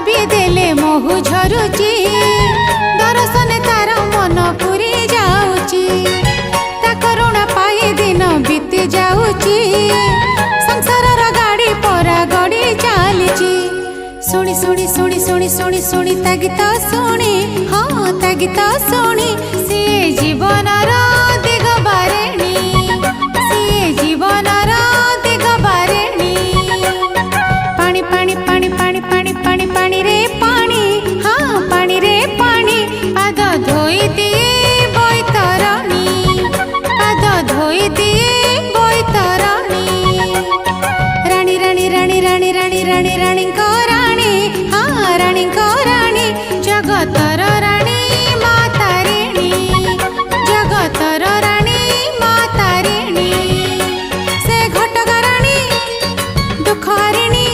भी देले महु झरुची दर्शन तार मन पुरी जाऊची ता करुणा पाई दिन बीती जाऊची संसार गाड़ी परा गड़ी चलीची शुणी शुणी शुणी शुणी शुणी शुणी ता गीत शुणी हाँ ता गीत शुणी सी जीवनर दिग बारेणी सी जीवनर दिग बारेणी पानी पानी पानी पानी पानी पानी पानी रे पानी हाँ पानी रे पानी पाद धोई दिए बैतरणी पाद धोई दिए बैतरणी रानी रानी रानी रानी रानी रानी रानी को रानी हाँ रानी को रानी जगतर रानी माता ऋणी जगतर रानी माता ऋणी से घटक रानी दुख हरिणी